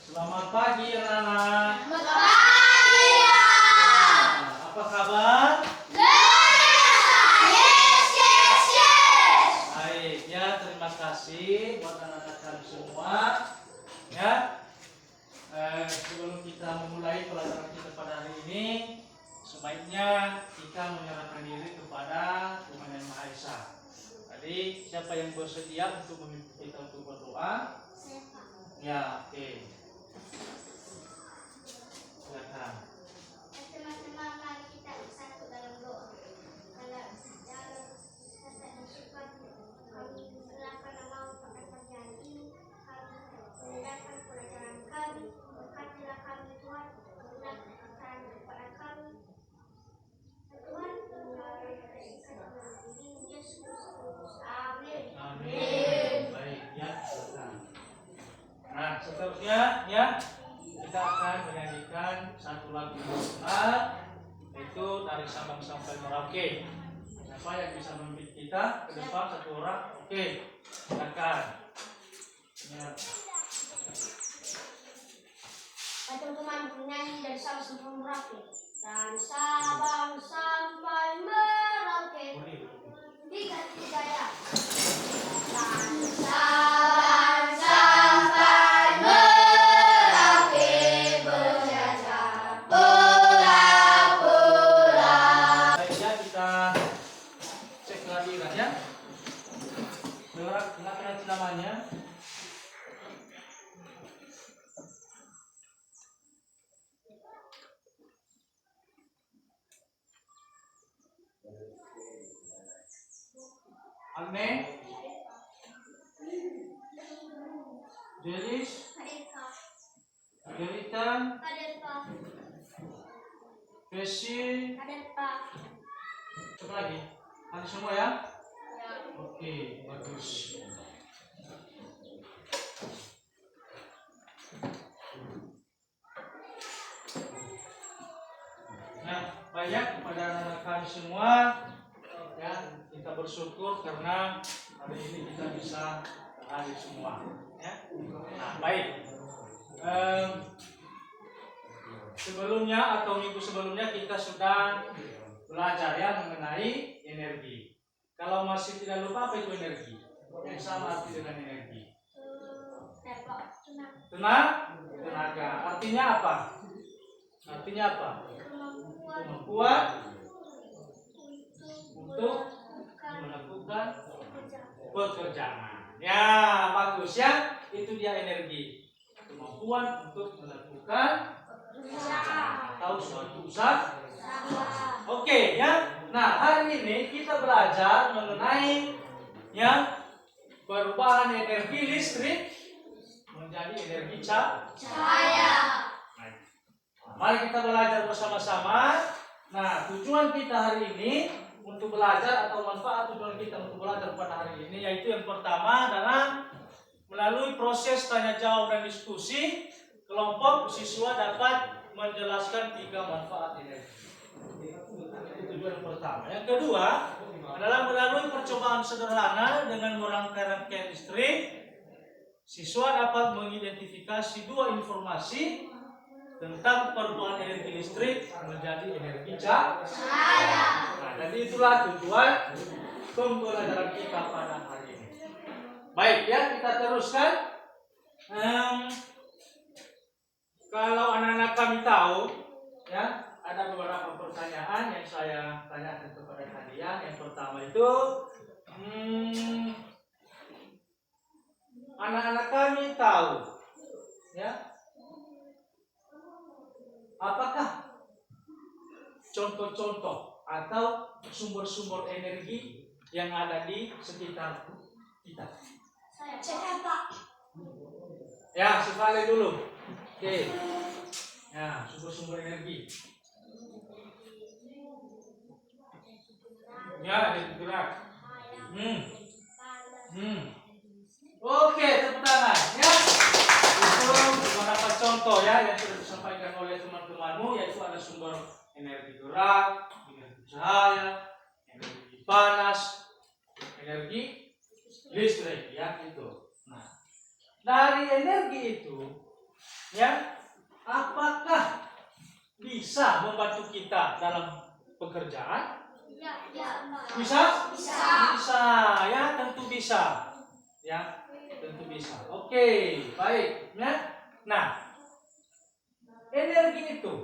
Selamat pagi anak-anak. Selamat pagi, Pak. Apa kabar? Yes. Baik ya, terima kasih buat anak-anak kami semua. Ya, sebelum kita memulai pelajaran kita pada hari ini, sebaiknya kita menyerahkan diri kepada Tuhan Yang Maha Esa. Jadi siapa yang bersedia untuk memimpin kita untuk berdoa? Ya, oke. Silakan. Teman-teman, mari kita bersatu dalam doa. Dalam bersyukur kami berlakukan nama pada pagi hari ini. Kami mendengarkan pelajaran kami. Berkatilah kami Tuhan. Berilah kepercayaan kepada kami. Tuhan, melalui Yesus Kristus. Amin. Amin. Baik ya, silakan. Nah, seterusnya ya, kita akan menyanyikan satu lagu nasional, itu dari Sabang sampai Merauke. Siapa yang bisa memimpin kita ke depan satu orang? Oke, silakan. Ya. Teman-teman menyanyi dari Sabang sampai Merauke. Dari Sabang sampai Merauke. Tiga ya. Dari Sabang sampai Merauke berjajah pulau-pulau. Baik ya, kita cek lagi ya. Dengar nanti namanya. Agne, Delis, Delitan, Besi, coba lagi. Ada semua ya? Oke, bagus. Nah, banyak kepada anak-anak kami semua. Ya, kita bersyukur karena hari ini kita bisa hadir semua. Ya. Nah, baik. Sebelumnya atau minggu sebelumnya kita sudah belajar ya mengenai energi. Kalau masih tidak lupa apa itu energi? Yang sama arti dengan energi. Tenaga. Artinya apa? Artinya apa? Kemampuan untuk melakukan pekerjaan. Ya, bagus ya. Itu dia energi. Kemampuan untuk melakukan atau suatu usaha. Oke ya. Nah, hari ini kita belajar mengenai yang perubahan energi listrik menjadi energi cahaya. Mari kita belajar bersama-sama. Nah, tujuan kita hari ini untuk belajar atau manfaat tujuan kita untuk belajar pada hari ini yaitu yang pertama adalah melalui proses tanya jawab dan diskusi, kelompok siswa dapat menjelaskan 3 manfaat energi. Itu tujuan yang pertama. Yang kedua adalah melalui percobaan sederhana dengan merangkai-rangkaian listrik, siswa dapat mengidentifikasi 2 informasi tentang perubahan energi listrik menjadi energi cahaya. Nah, jadi itulah tujuan pembelajaran kita pada hari ini. Baik ya, kita teruskan. Kalau anak-anak kami tahu, ya ada beberapa pertanyaan yang saya tanyakan kepada kalian. Yang pertama itu, anak-anak kami tahu, ya, apakah contoh-contoh atau sumber-sumber energi yang ada di sekitar kita? Saya Pak. Ya, sekali dulu. Oke. Ya, sumber-sumber energi. Ya, jadi gerak. Oke, tepuk tangan ya. Itu beberapa ya yang sudah disampaikan oleh teman-temanmu, yaitu ada sumber energi gerak, energi cahaya, energi panas, energi listrik, ya itu. Nah, dari energi itu, ya, apakah bisa membantu kita dalam pekerjaan? Bisa? Bisa, ya tentu bisa. Ya, tentu bisa. Oke, baik. Nah, energi itu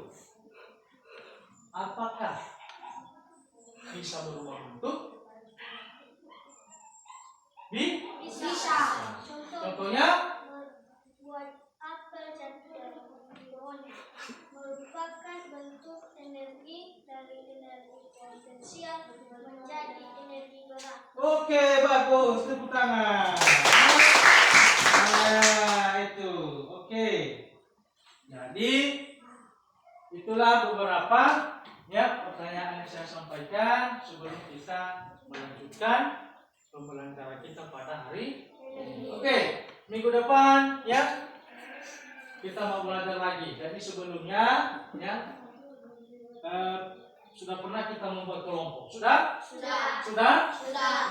apakah bisa berubah bentuk? Bisa. Contohnya? Membuat apel jatuh dari pohonnya merupakan bentuk energi dari energi potensial menjadi energi gerak. Oke, bagus. Tepuk tangan. Nah, itu. Oke. Jadi, itulah beberapa ya pertanyaan yang saya sampaikan sebelum kita melanjutkan pembelajaran kita pada hari ini. Oke, minggu depan ya kita mau belajar lagi. Jadi sebelumnya ya sudah pernah kita membuat kelompok. Sudah? Sudah?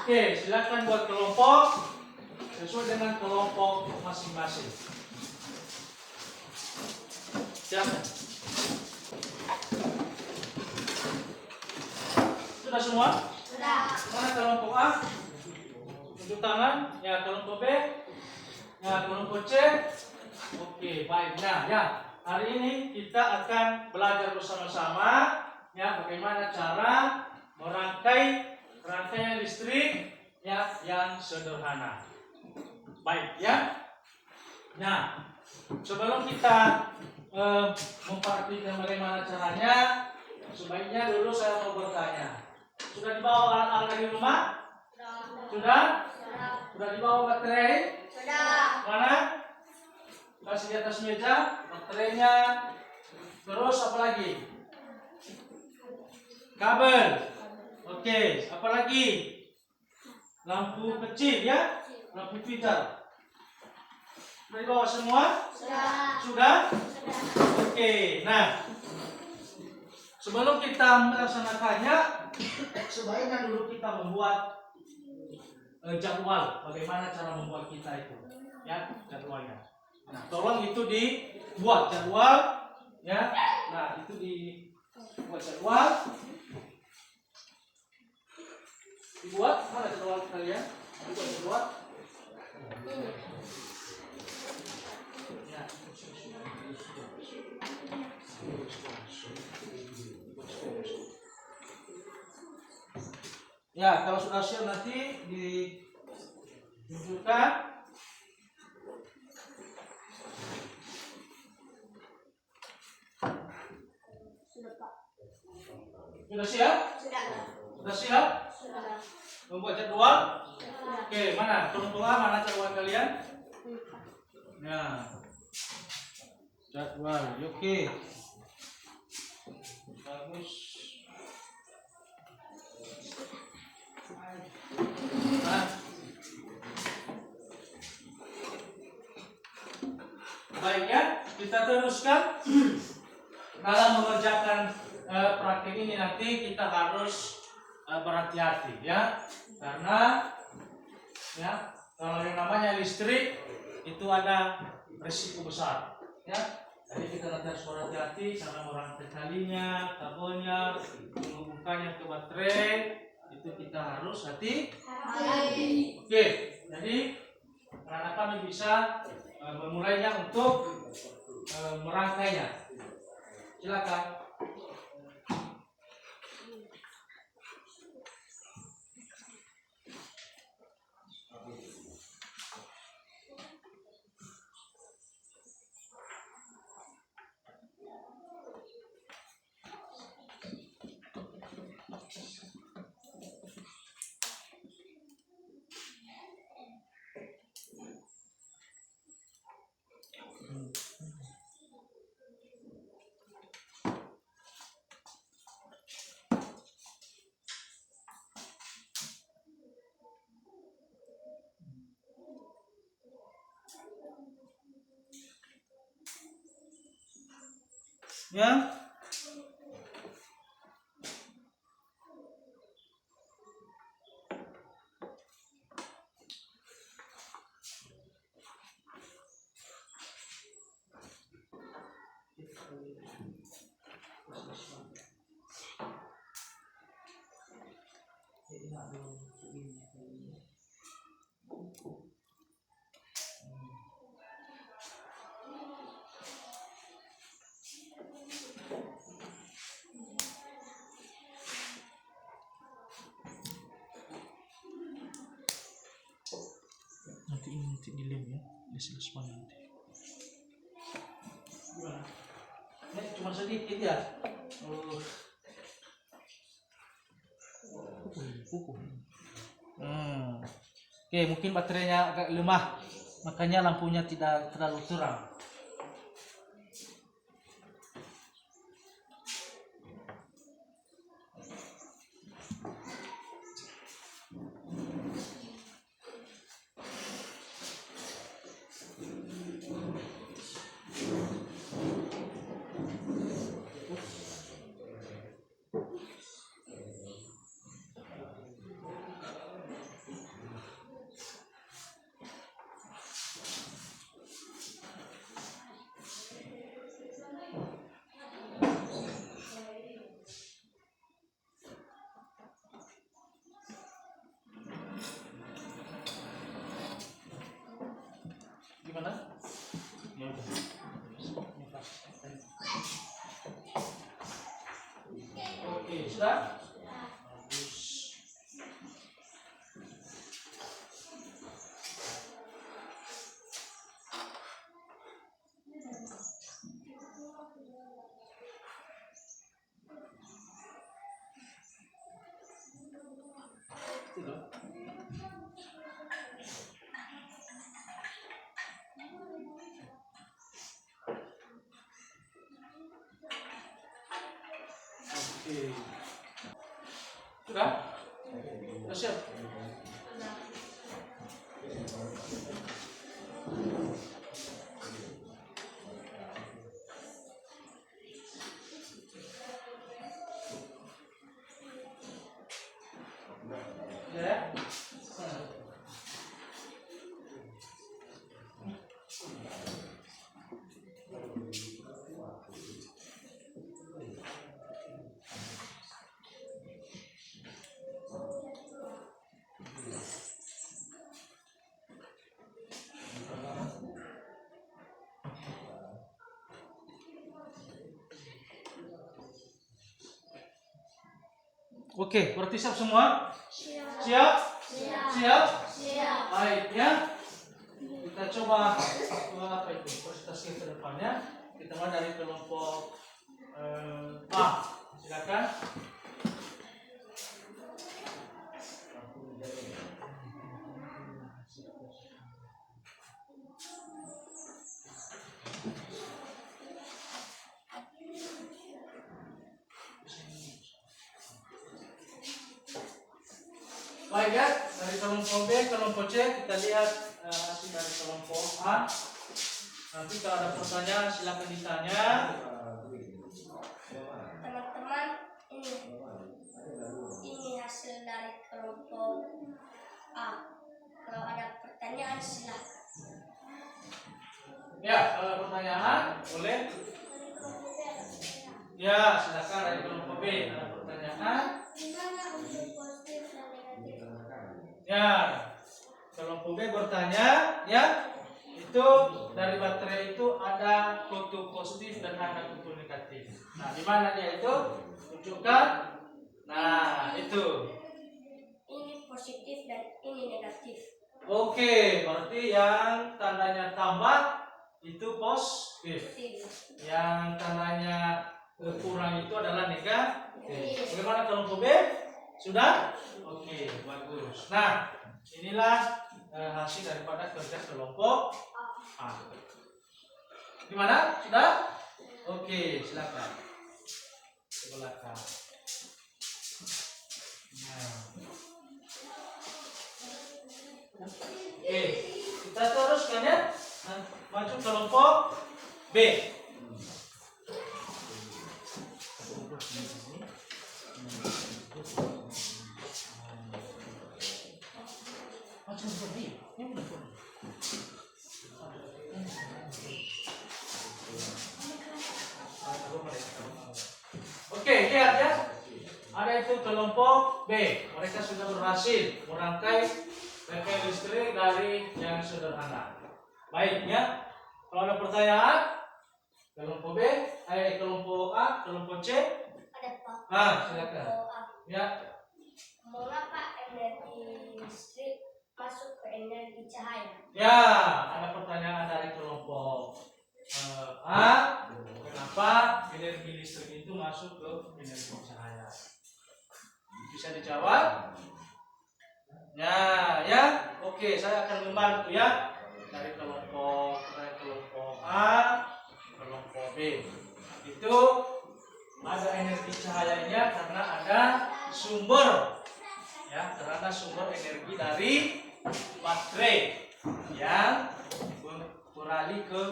Oke, silakan buat kelompok sesuai dengan kelompok masing-masing. Silakan. Sudah semua? Sudah. Mana kelompok A? Tunjuk tangan. Ya, kelompok B. Ya, kelompok C. Oke, baik. Nah, ya, hari ini kita akan belajar bersama-sama ya bagaimana cara merangkai rangkaian listrik ya yang sederhana. Baik ya. Nah, sebelum kita mempraktikkan bagaimana caranya, sebaiknya dulu saya mau bertanya. Sudah dibawa alat-alat dari rumah? Sudah? Sudah dibawa baterai? Sudah. Mana? Kasih di atas meja baterainya. Terus apa lagi? Kabel. Oke, apa lagi? Lampu kecil ya? Lampu filter. Sudah dibawa semua? Sudah? Oke, nah sebelum kita melaksanakannya, sebaiknya dulu kita membuat jadwal bagaimana cara membuat kita itu, ya jadwalnya. Nah, tolong itu dibuat jadwal, ya. Nah, itu dibuat jadwal. Dibuat mana jadwal kalian? Dibuat jadwal. Ya. Ya, kalau sudah siap nanti ditunjukkan. Sudah siap? Sudah siap? Membuat jadwal? Oke, mana? Kelompok A, mana jadwal kalian? Ya. Jadwal, oke. Bagus. Nah. Baik ya, kita teruskan. Dalam mengerjakan praktik ini nanti kita harus berhati-hati ya, karena ya kalau yang namanya listrik itu ada risiko besar ya. Jadi kita nanti harus berhati-hati cara merangkai talinya, kabelnya, menghubungkannya ke baterai, itu kita harus hati-hati. Oke, jadi anak kami bisa memulainya untuk merangkainya. Silakan. Ya. Nanti dilem ya, diselesaikan nanti. Gimana? Ini cuma sedikit ya. Pukul. Oke, mungkin baterainya agak lemah, makanya lampunya tidak terlalu terang. Gimana? Ya udah. Oke, sudah? Bagus. Sudah. Oke. Sudah? Sudah siap? Ya. Oke, berarti siap semua? Siap? Siap? Baik ya. Kita coba apa itu? Presentasi ke depannya. Kita mulai dari kelompok A. Silakan. Baik ya, dari kelompok B, kelompok C kita lihat hasil dari kelompok A. Nanti kalau ada pertanyaan silakan ditanya. Teman-teman, ini hasil dari kelompok A. Kalau ada pertanyaan silakan. Ya, kalau ada pertanyaan boleh. Ya, silakan dari kelompok B ada pertanyaan. Gimana untuk positif dan negatif? Ya, kelompok B bertanya, ya, itu dari baterai itu ada kutub positif dan ada kutub negatif. Nah, di mana dia itu? Tunjukkan. Nah, itu. Ini positif dan ini negatif. Oke, berarti yang tandanya tambah itu positif. Yang tandanya kurang itu adalah negatif. Bagaimana kelompok B? Sudah? Oke, bagus. Nah, inilah hasil daripada kerja kelompok A. Gimana? Sudah? Oke, silakan. Ke belakang. Nah. Oke, kita teruskan ya. Nah, maju kelompok B. Oke, lihat ya. Ada itu kelompok B. Mereka sudah berhasil merangkai listrik dari yang sederhana. Baik ya. Kalau ada pertanyaan, kelompok B, kelompok A, kelompok C. Ada Pak. Silakan. Ya. Mengapa energi listrik masuk ke energi cahaya? Ya, ada pertanyaan dari kelompok A. Kenapa energi listrik itu masuk ke energi cahaya? Bisa dijawab? Ya. Oke, saya akan membantu ya dari kelompok A, kelompok B. Itu ada energi cahayanya karena ada sumber ya, karena sumber energi dari baterai yang beralih ke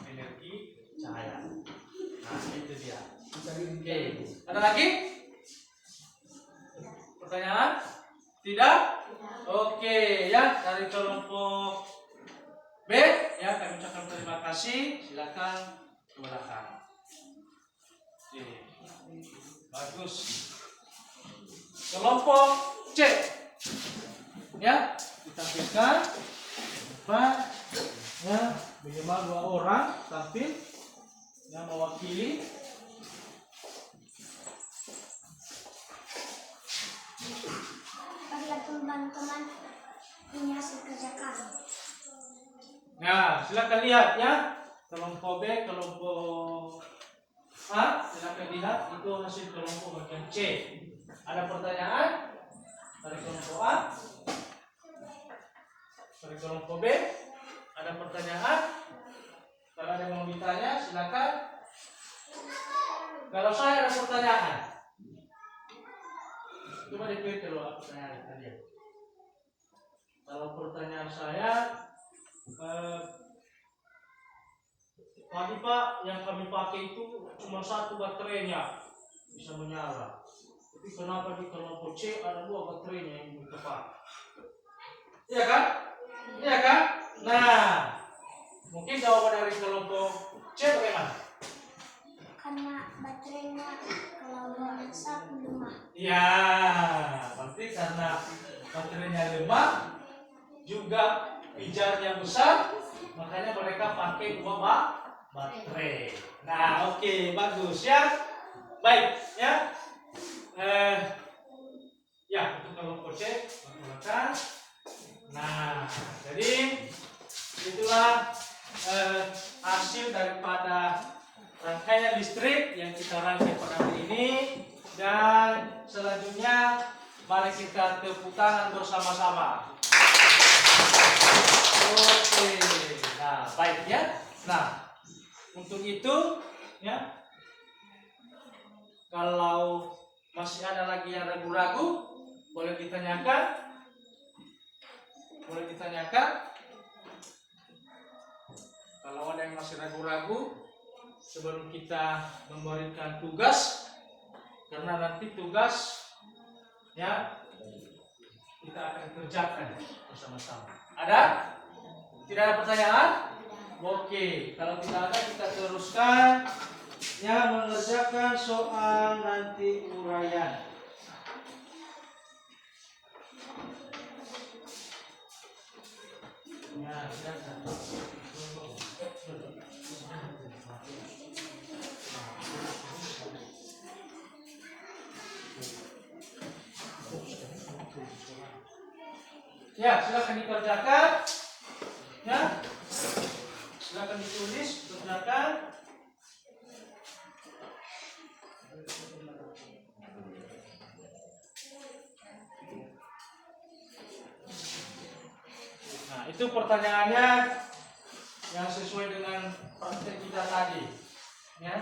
energi cahaya. Nah, itu dia. Oke, ada lagi? Pertanyaan? Tidak? Oke, ya, dari kelompok B ya, kami ucapkan terima kasih. Silakan ke belakang. Oke. Bagus. Kelompok C. Ya, ditampilkan ya, minimal 2 orang tampil yang mewakili. Apabila teman-teman punya hasil kerja kami. Nah, silakan lihat ya. Kelompok B, kelompok A, silakan lihat itu hasil kelompok bagian C. Ada pertanyaan dari kelompok A? Dari kelompok B? Ada pertanyaan? Kalau ada yang mau ditanya, silakan. Kalau saya ada pertanyaan, coba dipilih kalau pertanyaan kalian. Kalau pertanyaan saya, tadi Pak, yang kami pakai itu cuma 1 baterainya bisa menyala. Tapi kenapa di kelompok C ada 2 baterainya yang tepat? Iya kan? Iya kan? Nah, mungkin jawaban dari kelompok C bagaimana? Karena baterainya kalau memaksa lemah. Ya, berarti karena baterainya lemah, juga pijarnya besar, makanya mereka pakai 2 baterai. Nah, oke, bagus ya. Baik, ya. Ya, untuk kelompok C, silakan. Nah, jadi itulah hasil daripada rangkaian listrik yang kita rangkai pada hari ini. Dan selanjutnya mari kita tepuk tangan bersama-sama. Oke, nah baik ya. Nah, untuk itu ya, kalau masih ada lagi yang ragu-ragu, boleh ditanyakan. Boleh ditanyakan. Kalau ada yang masih ragu-ragu, sebelum kita memberikan tugas, karena nanti tugas ya kita akan kerjakan bersama-sama. Ada? Tidak ada pertanyaan? Oke, kalau tidak ada kita teruskan ya, mengerjakan soal nanti uraian. Ya, silakan. Ya, silakan dikerjakan. Ya, silakan ditulis, kerjakan. Nah, itu pertanyaannya yang sesuai dengan praktek kita tadi. Ya.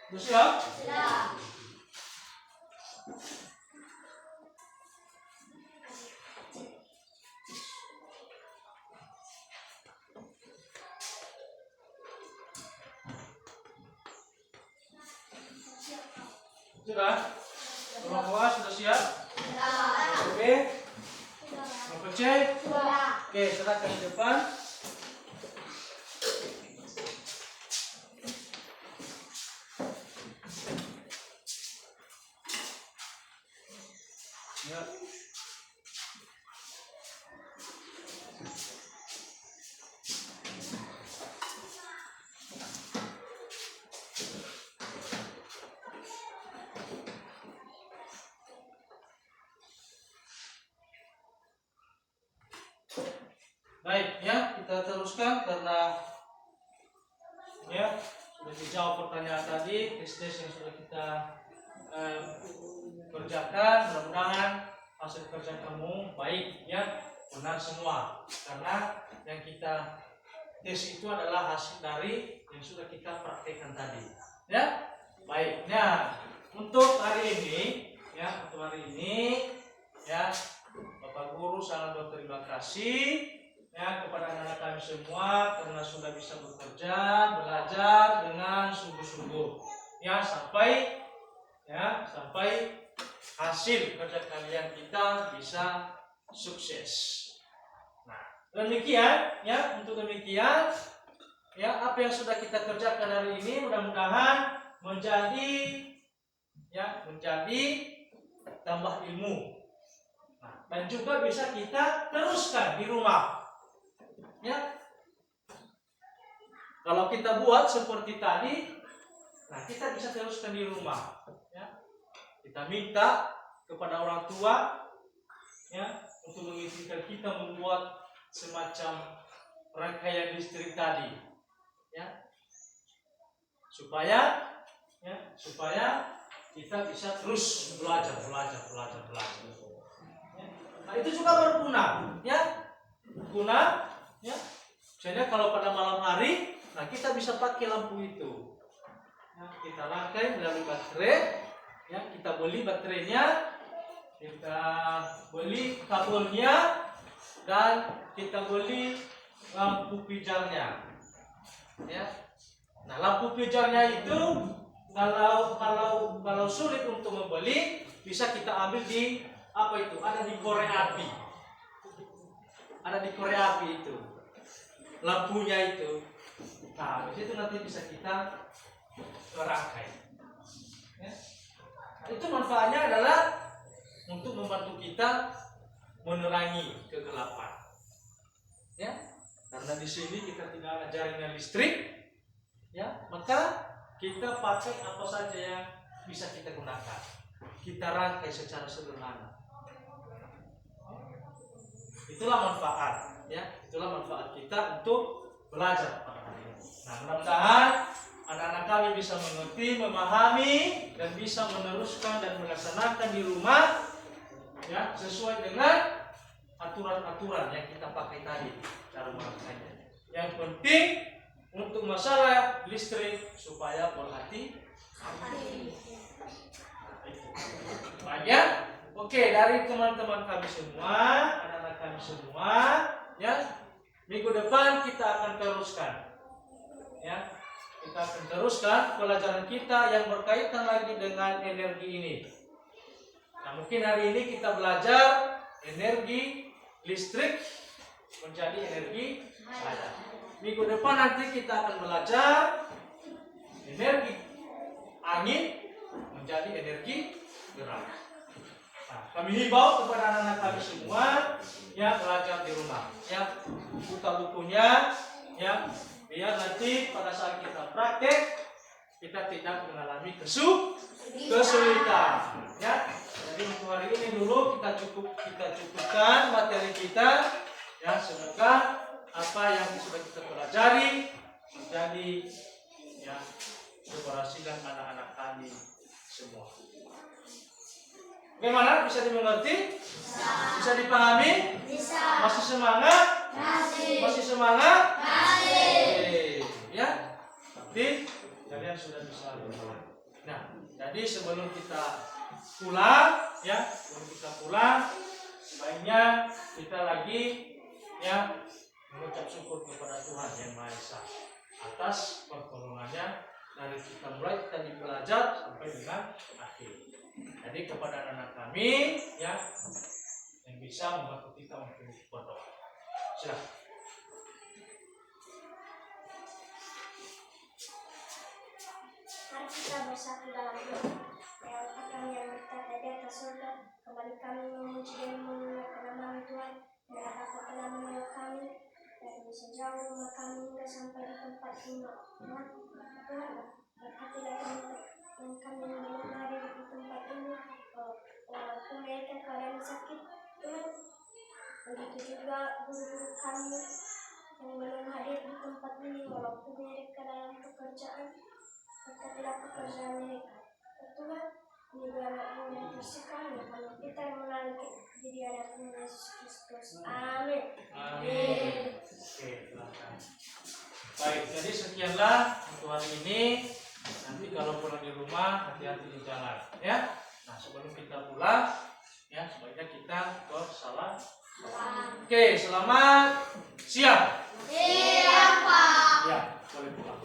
Sudah siap? Sudah. Sudah? Rumah kelas sudah siap? Sudah. Oke. Nomor C. Sudah. Oke, serahkan di depan. Ya. Baik, ya kita teruskan karena ya sudah dijawab pertanyaan tadi, tes yang sudah kita kerjakan. Mudah-mudahan hasil kerja kamu baik, ya benar semua. Karena yang kita tes itu adalah hasil dari yang sudah kita praktekkan tadi. Ya, baik. Nah, untuk hari ini, ya ya Bapak Guru sangat berterima kasih. Ya, kepada anak-anak kami semua karena sudah bisa bekerja, belajar dengan sungguh-sungguh. Ya, sampai hasil kerja kalian kita bisa sukses. Nah, demikian ya, untuk demikian ya apa yang sudah kita kerjakan hari ini mudah-mudahan menjadi tambah ilmu. Nah, dan juga bisa kita teruskan di rumah. Ya, kalau kita buat seperti tadi, nah kita bisa teruskan di rumah. Ya, kita minta kepada orang tua, ya, untuk mengizinkan kita membuat semacam rangkaian listrik tadi, ya, supaya kita bisa terus belajar. Ya. Nah itu juga berguna, ya, ya. Misalnya kalau pada malam hari, nah kita bisa pakai lampu itu. Ya, kita rangkai melalui baterai, ya kita beli baterainya, kita beli kabelnya, dan kita beli lampu pijarnya. Ya, nah lampu pijarnya itu kalau sulit untuk membeli, bisa kita ambil di apa itu? Ada di korek api. Ada di korek api itu. Lampunya itu. Nah, di situ nanti bisa kita rangkai. Ya. Nah, itu manfaatnya adalah untuk membantu kita menerangi kegelapan. Ya, karena di sini kita tidak ada jaringan listrik, ya, maka kita pakai apa saja yang bisa kita gunakan. Kita rangkai secara sederhana. Itulah manfaat, ya. Itulah manfaat kita untuk belajar pada hari ini. Nah, mudah-mudahan anak-anak kami bisa mengerti, memahami, dan bisa meneruskan dan melaksanakan di rumah, ya, sesuai dengan aturan-aturan yang kita pakai tadi cara melaksanakannya. Yang penting untuk masalah listrik supaya berhati-hati. Banyak. Oke, dari teman-teman kami semua, anak-anak kami semua, ya, minggu depan kita akan teruskan, ya, kita akan teruskan pelajaran kita yang berkaitan lagi dengan energi ini. Nah, mungkin hari ini kita belajar energi listrik menjadi energi cahaya. Minggu depan nanti kita akan belajar energi angin menjadi energi gerak. Nah, kami himbau kepada anak-anak kami semua yang belajar di rumah, ya, buka bukunya, ya, biar nanti pada saat kita praktek kita tidak mengalami kesulitan, ya. Jadi untuk hari ini dulu kita cukupkan materi kita, ya. Semoga apa yang sudah kita pelajari menjadi, ya, keberhasilan anak-anak kami semua. Bagaimana? Bisa dimengerti? Bisa dipahami? Bisa. Masih semangat? Masih semangat? Masih. Oke, ya. Tapi kalian sudah bisa berjalan. Jadi sebelum kita pulang, ya, sebaiknya kita lagi ya mengucap syukur kepada Tuhan Yang Maha Esa atas pertolongannya dari kita mulai tadi belajar sampai dengan akhir. Jadi kepada anak-anak kami ya yang bisa membantu kita untuk berdoa. Silakan. Mari kita bersatu dalam doa. Ya Allah kami yang berada di atas surga, kembali kami memuji dan memuliakan nama Tuhan yang dapat telah menolong kami dari sejauh rumah kami hingga sampai di tempat ini. Tuhan, berkatilah kami yang kami belum hadir di tempat ini. Walaupun mereka keadaan sakit, Tuhan, begitu juga guru-guru kami yang belum hadir di tempat ini, walaupun mereka dalam pekerjaan. Berkatilah pekerjaan mereka. Tuhan, ini anak-Mu yang tersekali, kalau kita melalui diri anak-Mu Yesus Kristus. Amin. Amin. Oke, silakan. Baik, jadi sekianlah untuk hari ini. Nanti kalau pulang di rumah hati-hati di jalan, ya. Nah, sebelum kita pulang, ya sebaiknya kita bersalam. Oke, selamat siang. Siapa? Ya, boleh pulang.